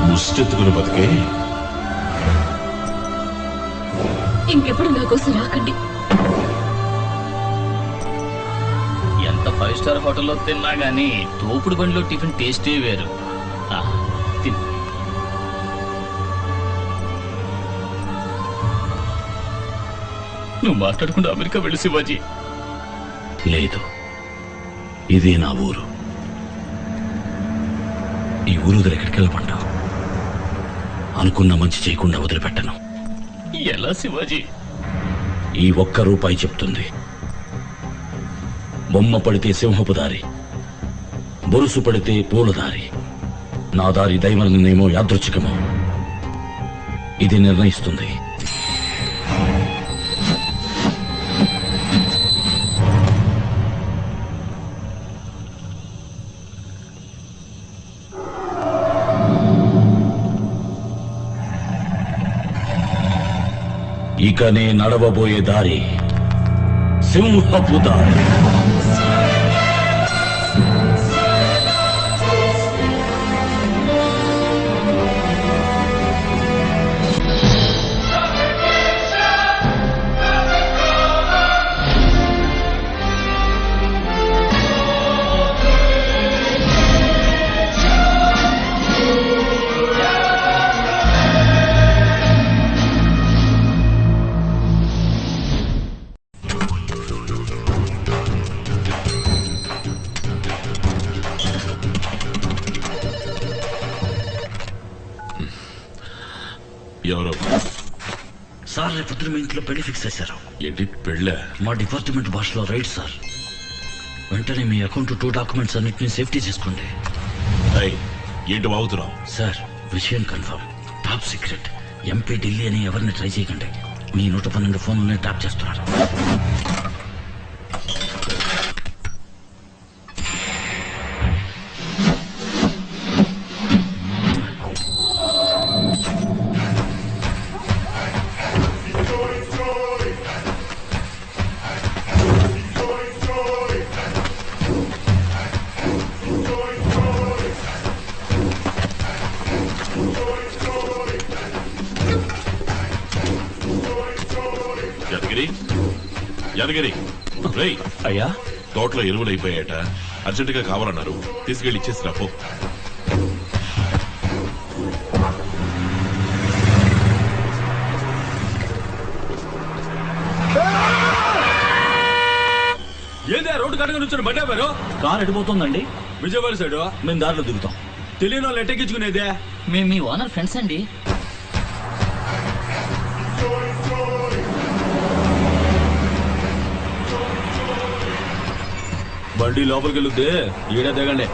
ముష్టెత్తుకుని బతికే ఇంకెప్పుడు నా కోసం రాకండి. ఎంత 5 స్టార్ హోటల్లో తిన్నా గానీ తోపుడు బండిలో టిఫిన్ టేస్టే వేరు. తిను. నువ్వు మాట్లాడకుండా అమెరికా వెళ్ళి శివాజీ. లేదు, ఇదే నా ఊరు. ఈ ఊరు వదిలి ఎక్కడికి వెళ్ళమంటావు? అనుకున్న మంచి చేయకుండా వదిలిపెట్టను. ఎలా శివాజీ? ఈ ₹1 చెప్తుంది. బొమ్మ పడితే సింహపు దారి, బొరుసు పడితే పూల దారి. నా దారి దైవమేమో యాదృచ్ఛికమో ఇది నిర్ణయిస్తుంది. ఇక నే నడవబోయే దారి సింహపు దారి. ఎవరు సార్? రేపొద్దున మీ ఇంట్లో పెళ్లి ఫిక్స్ చేశారు. ఏంటి పెళ్ళ? మా డిపార్ట్మెంట్ భాషలో రైట్ సార్. వెంటనే మీ అకౌంట్ 2 డాక్యుమెంట్స్ అన్నిటిని సేఫ్టీ చేసుకోండి. ఏంటి వాగుతున్నావు? సార్, విషయం confirm, top secret. MP Delhi అని ఎవరిని ట్రై చేయకండి. మీ 112 ఫోన్లని ట్యాప్ చేస్తున్నారు. యాదగిరి, రేయ్, అయ్యా, తోటలో ఎరువులు అయిపోయాట, అర్జెంటుగా కావాలన్నారు. తీసుకెళ్ళి ఇచ్చేసి రాపో. ఏదే రోడ్డు కట్టగా నుంచి బండి ఆపారు? కార్ ఎడిపోతుందండి. విజయవాడ సైడ్ మేము దారిలో దిగుతాం. తెలియని వాళ్ళు ఎట్టెక్కించుకునేదే. మేము మీ ఓనర్ ఫ్రెండ్స్ అండి. బండి లోపలికి వెళ్తే ఈడ దిగండి.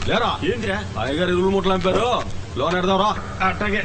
లేరా ఏంటిరా అయ్యగారు ఎరువులు ముట్టలు అంపారు. లోన్ ఎడదాం రా. అట్టాగే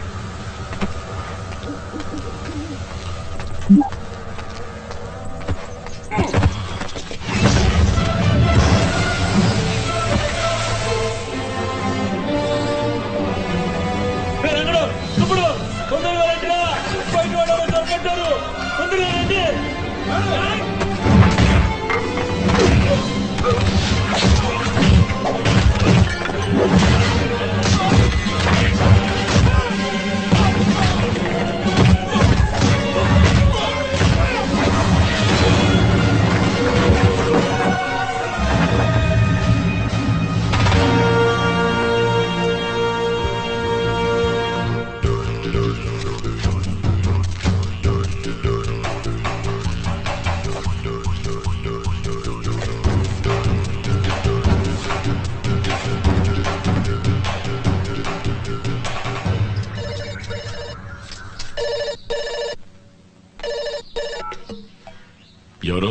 ఎవరు?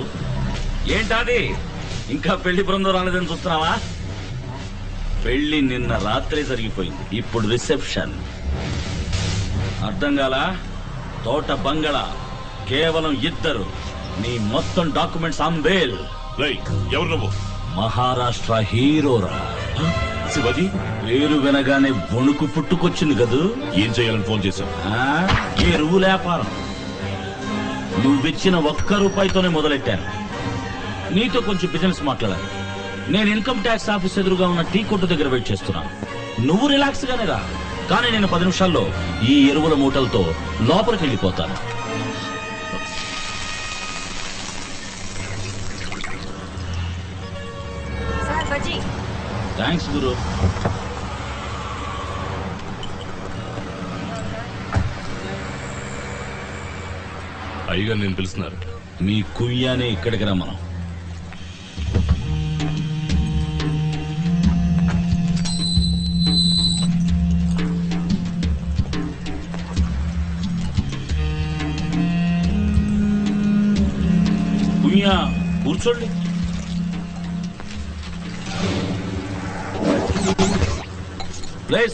ఏంటది? ఇంకా పెళ్లి బృందం రాలేదని చూస్తున్నావా? పెళ్లి నిన్న రాత్రే జరిగిపోయింది. ఇప్పుడు రిసెప్షన్. అర్థం కాలా? తోట బంగళా, కేవలం ఇద్దరు. నీ మొత్తం డాక్యుమెంట్స్ అంబేల్. ఎవరు నువ్వు? మహారాష్ట్ర హీరోరా. శివాజీ, పేరు వినగానే వణుకు పుట్టుకొచ్చింది కదూ. ఏం చేయాలని ఫోన్ చేశావు? ఎరువు వ్యాపారం. నువ్విచ్చిన ₹1 మొదలెట్టాను. నీతో కొంచెం బిజినెస్ మాట్లాడాలి. నేను ఇన్కమ్ ట్యాక్స్ ఆఫీస్ ఎదురుగా ఉన్న టీ కొట్టు దగ్గర వెయిట్ చేస్తున్నాను. నువ్వు రిలాక్స్ గానే రా, కానీ నేను 10 నిమిషాల్లో ఈ ఎరువుల మూటలతో లోపలికి వెళ్ళిపోతాను. థ్యాంక్స్ గురు. అయ్యగారు నేను పిలుస్తున్నారు. మీ కుయ్యానే ఇక్కడికి రమ్మను. కుయ్యా కూర్చోండి.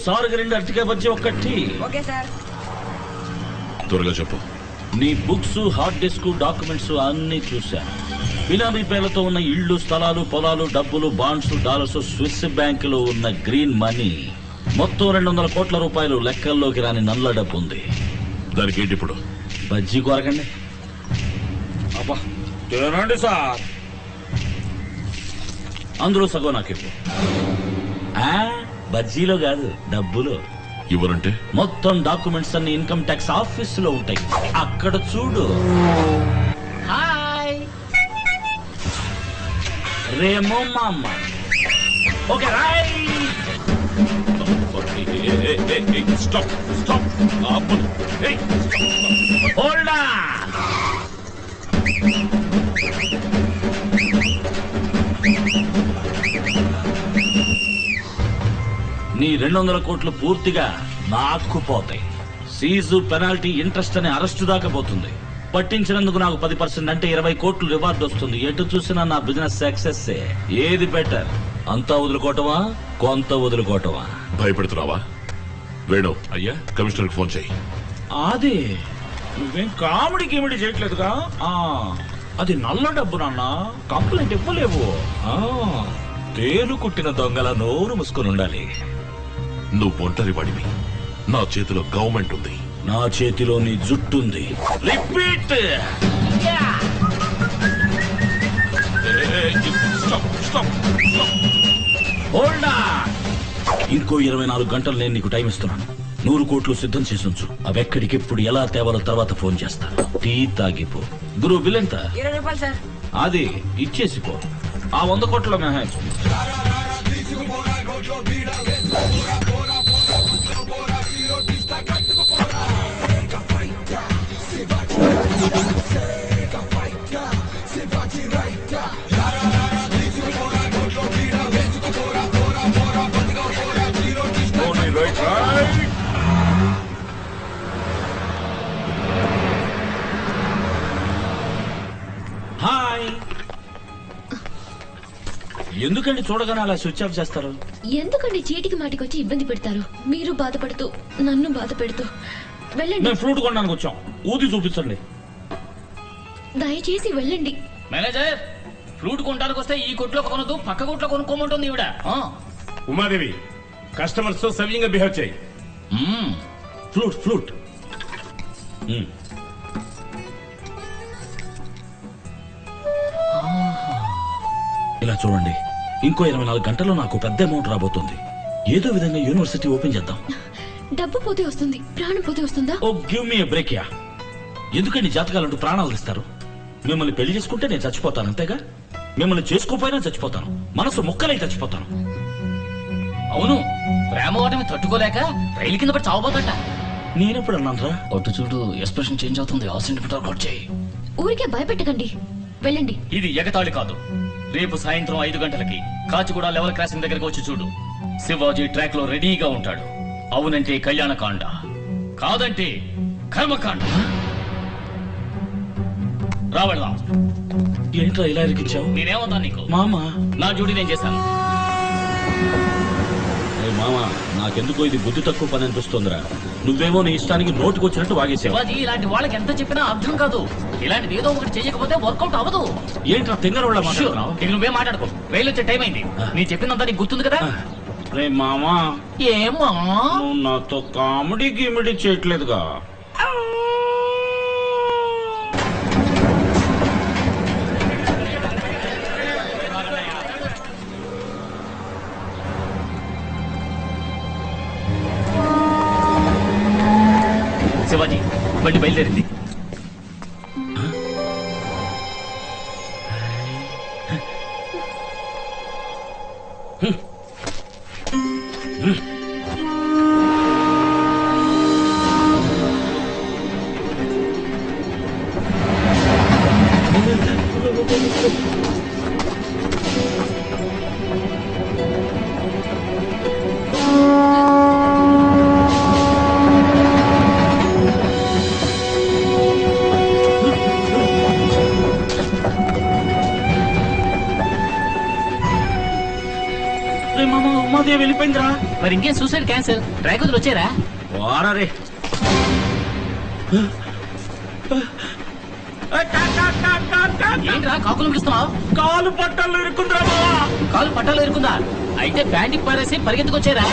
సార్ 2 అరటికాయ బజ్జీ, 1 టీ. Okay sir. త్వరగా చెప్పు. నీ బుక్స్, హార్డ్ డిస్క్, డాక్యుమెంట్స్ అన్ని చూశాను. బినామీ పేర్లతో ఉన్న ఇళ్లు, స్థలాలు, పొలాలు, డబ్బులు, బాండ్స్, డాలర్స్, స్విస్ బ్యాంకులో ఉన్న గ్రీన్ మనీ మొత్తం ₹200 కోట్ల లెక్కల్లోకి రాని నల్ల డబ్బు ఉంది. దానికి ఏంటి ఇప్పుడు? బజ్జీ కొరకండి. అబ్బా తినండి సార్. అందులో సగం నాకు ఇవ్వు. బజ్జీలో కాదు, డబ్బులో. ఇవ్వరంటే? మొత్తం డాక్యుమెంట్స్ అన్ని ఇన్కమ్ ట్యాక్స్ ఆఫీస్ లో ఉంటాయి. అక్కడ చూడు. హాయ్ రేమో మామ. Okay stop stop. Hold on. నీ 200 కోట్లు పూర్తిగా నాకు పోతాయి. సీజు, పెనాల్టీ, ఇంట్రెస్ట్ అనే అరెస్టు దాకా పోతుంది. పట్టించినందుకు నాకు 10% అంటే 20 కోట్లు రివార్డ్ వస్తుంది. ఎటు చూసినా నా బిజినెస్ సక్సెస్. ఏది బెటర్? అంతా వదులుకోవటమా, కొంత వదులుకోవటమా? భయపెడుతున్నావా? వేణు అయ్యా, కమిషనర్ ఫోన్ చేయి. అది నువ్వేం కామెడీ గిమిడీ చేయట్లేదుగా? అది నల్ల డబ్బు నాన్న, కంప్లైంట్ ఇవ్వలేవు. తేలు కుట్టిన దొంగల నోరు మూసుకొని ఉండాలి. నువ్వు ఒంటరి వాడివి. నా చేతిలో గవర్నమెంట్ ఉంది. నా చేతిలో నీ జుట్టుంది. రిపీట్. Hold on. ఇంకో 24 గంటలు నేను నీకు టైం ఇస్తున్నాను. 100 కోట్లు సిద్ధం చేసి ఉంచు. అవెక్కడికెప్పుడు ఎలా తేవాలో తర్వాత ఫోన్ చేస్తాను. టీ తాగిపో. గురువు బిల్ ఎంత? ₹20 సార్. అది ఇచ్చేసిపో. ఆ 100 కోట్ల మినహా. హాయ్. ఎందుకండి చూడగానే అలా స్విచ్ ఆఫ్ చేస్తారు? ఎందుకండి చీటికి మాటికి వచ్చి ఇబ్బంది పెడతారు? మీరు బాధపడుతూ నన్ను బాధ పెడుతూ. వెళ్ళండి. మేము ఫ్రూట్ కొనడానికి వచ్చాం. ఊది చూపించండి. దయచేసి వెళ్ళండి. మేనేజర్, ఫ్లూట్ కొనడానికి వస్తే ఈ కొట్లో కొనదు, పక్క కొట్లో కొనుక్కోమంటుంది ఈవిడ. ఉమాదేవి, కస్టమర్స్ తో సవ్యంగా బిహేవ్ చేయి. Flute flute. ఇలా చూడండి, ఇంకో 24 గంటల్లో నాకు పెద్ద అమౌంట్ రాబోతుంది. ఏదో విధంగా యూనివర్సిటీ ఓపెన్ చేద్దాం. డబ్బు పోతే వస్తుంది, ప్రాణం పోతే వస్తుందా? Oh give me a break యా. ఎందుకండి జాతకాలంటూ ప్రాణాలు ఇస్తారు? మిమ్మల్ని పెళ్లి చేసుకుంటే నేను చచ్చిపోతాను, అంతేగా? మిమ్మల్ని చేసుకోపోయినా చచ్చిపోతాను, మనసు ముక్కలై చచ్చిపోతాను. అవును, ప్రేమ వాటిని తట్టుకోలేక రైలు కింద పడి చావబోతట. నేనెప్పుడు అన్నానరా? అటు చూడు, ఎక్స్ప్రెషన్ చేంజ్ అవుతుంది. ఆ సెంటిమీటర్ కట్ చేయి. ఊరికే భయపెట్టకండి, వెళ్ళండి. ఇది ఎగతాళి కాదు. రేపు సాయంత్రం 5 గంటలకి కాచిగూడ లెవెల్ క్రాసింగ్ దగ్గరకు వచ్చి చూడు. శివాజీ ట్రాక్ లో రెడీగా ఉంటాడు. అవునంటే కళ్యాణకాండ, కాదంటే కర్మకాండ. రావెళ్దాం. ఏంట్రా ఇలా ఇరికిచ్చావు? నేనేమవుతాను నీకు? మామ నా డ్యూటీ నేను చేశాను. మామ నాకెందుకో ఇది బుద్ధి తక్కువ పని అనిపిస్తుందిరా. నువ్వేమో నీ ఇష్టానికి నోటుకొచ్చినట్టు వాగేసావు. శివాజీ, ఇలాంటి వాళ్ళకి ఎంత చెప్పినా అర్థం కాదు. ఇలాంటిది ఏదో ఒకటి చేయకపోతే వర్కౌట్ అవ్వదు. ఏంట్రా తింగరోళ్ళ మాట్లాడుతున్నావు? ఇక నువ్వే మాట్లాడుకో. రైలు వచ్చే టైం అయింది. నీ చెప్పినంత నీకు గుర్తుంది కదా? రే మామా, ఏమా నువ్వు నాతో కామెడీ గిమిడీ చేయట్లేదుగా. శివాజీ, బండి బయలుదేరింది. ఉమాదేవి వెళ్ళిపోయిందిరా. మరి ఇంకేం సూసైడ్ క్యాన్సిల్. డ్రైవర్ వచ్చారా? వారే ఏంట్రా కాకులు పిలుస్తున్నావు? కాలు పట్టాలు ఇరుకుందిరా బావా. కాలు పట్టాలు ఇరుకుందా? అయితే ప్యాంటికి పారేసి పరిగెత్తుకొచ్చారా?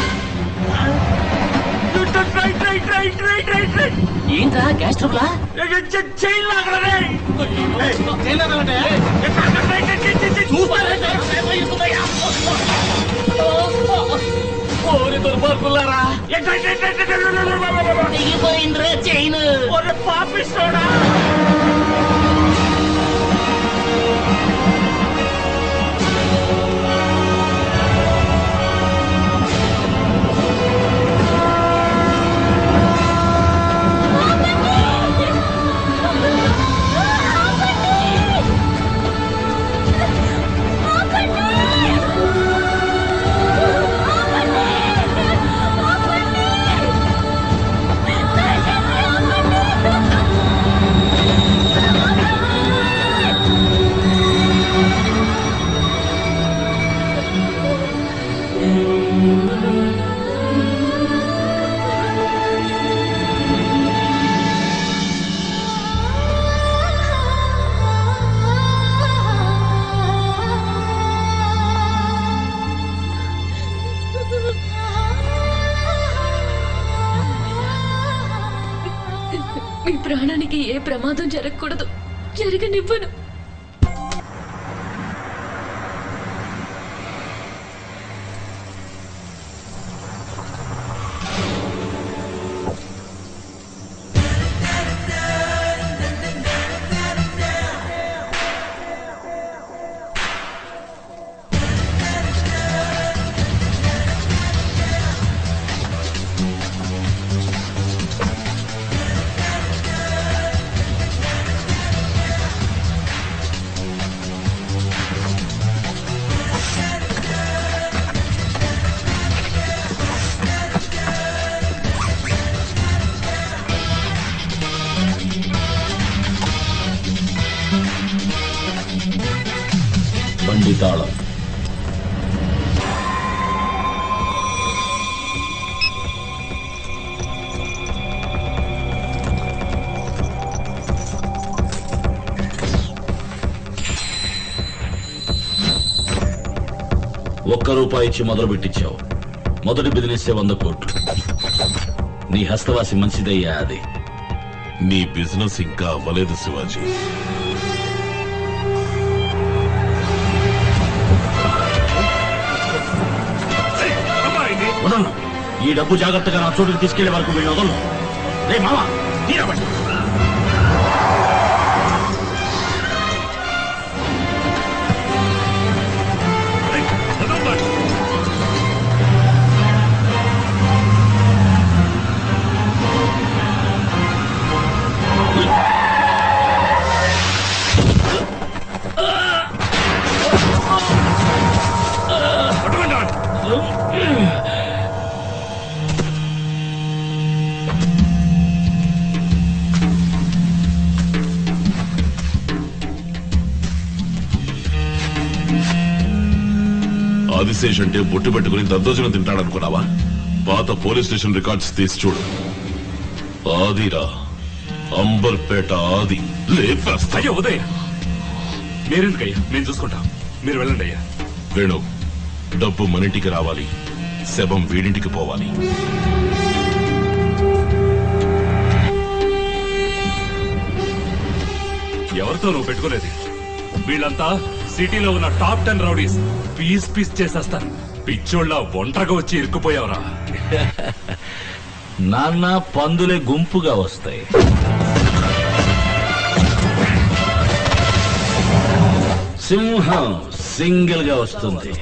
ఏంట్రా గ్యాస్ ట్రబులా? దుర్మార్గులారా, దిగిపోయిందిరా చైన్. పాపిస్తోడా మీ ప్రాణానికి ఏ ప్రమాదం జరగకూడదు. జరగనివ్వను. బండి తాళం. ₹1 ఇచ్చి మొదలు పెట్టించావు. మొదటి బిజినెస్ 100 కోట్లు. నీ హస్తవాసి మంచిదయ్యా. అది నీ బిజినెస్ ఇంకా అవ్వలేదు శివాజీ. వదలను. ఈ డబ్బు జాగ్రత్తగా నా చోటుకి తీసుకెళ్లే వరకు వీళ్ళు వదలను. రే మామ, తీరబడి ఆదిశేష్ అంటే బొట్టు పెట్టుకుని దద్దోజనం తింటాడనుకున్నావా? పాత పోలీస్ స్టేషన్ రికార్డ్స్ తీసి చూడు. ఆదిరా, అంబర్పేట ఆది. లేపేస్తా. అయ్యో ఉదయ్, మీరెందుకయ్యా? మేము చూసుకుంటాం, మీరు వెళ్ళండి అయ్యా. వేణు, డబ్బు మనింటికి రావాలి, శవం వీడింటికి పోవాలి. ఎవరితో నువ్వు పెట్టుకోలేదు? వీళ్ళంతా సిటీలో ఉన్న టాప్ 10 రౌడీస్. పీస్ పీస్ చేసేస్తారు. పిచ్చోళ్ళ ఒంటరిగా వచ్చి ఇరుక్కుపోయావరా? నాన్న, పందులే గుంపుగా వస్తాయి. సింహం సింగిల్ గా వస్తుంది.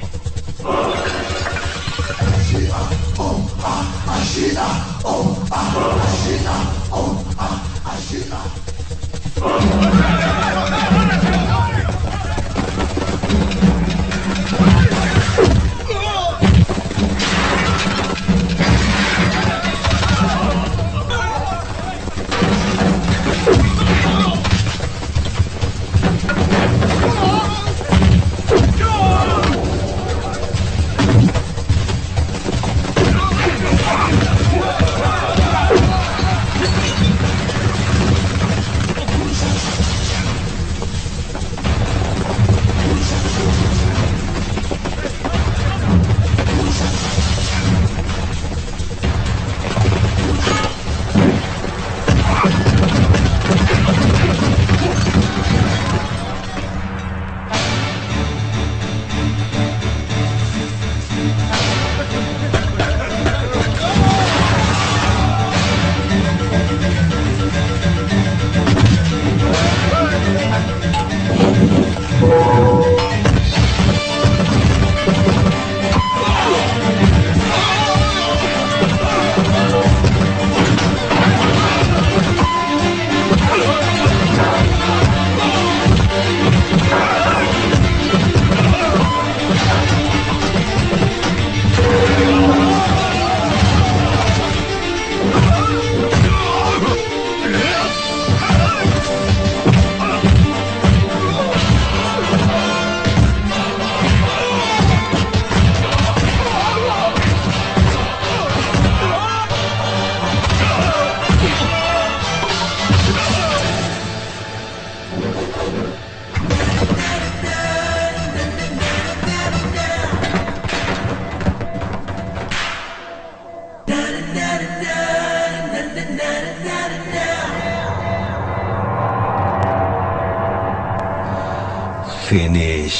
Finish.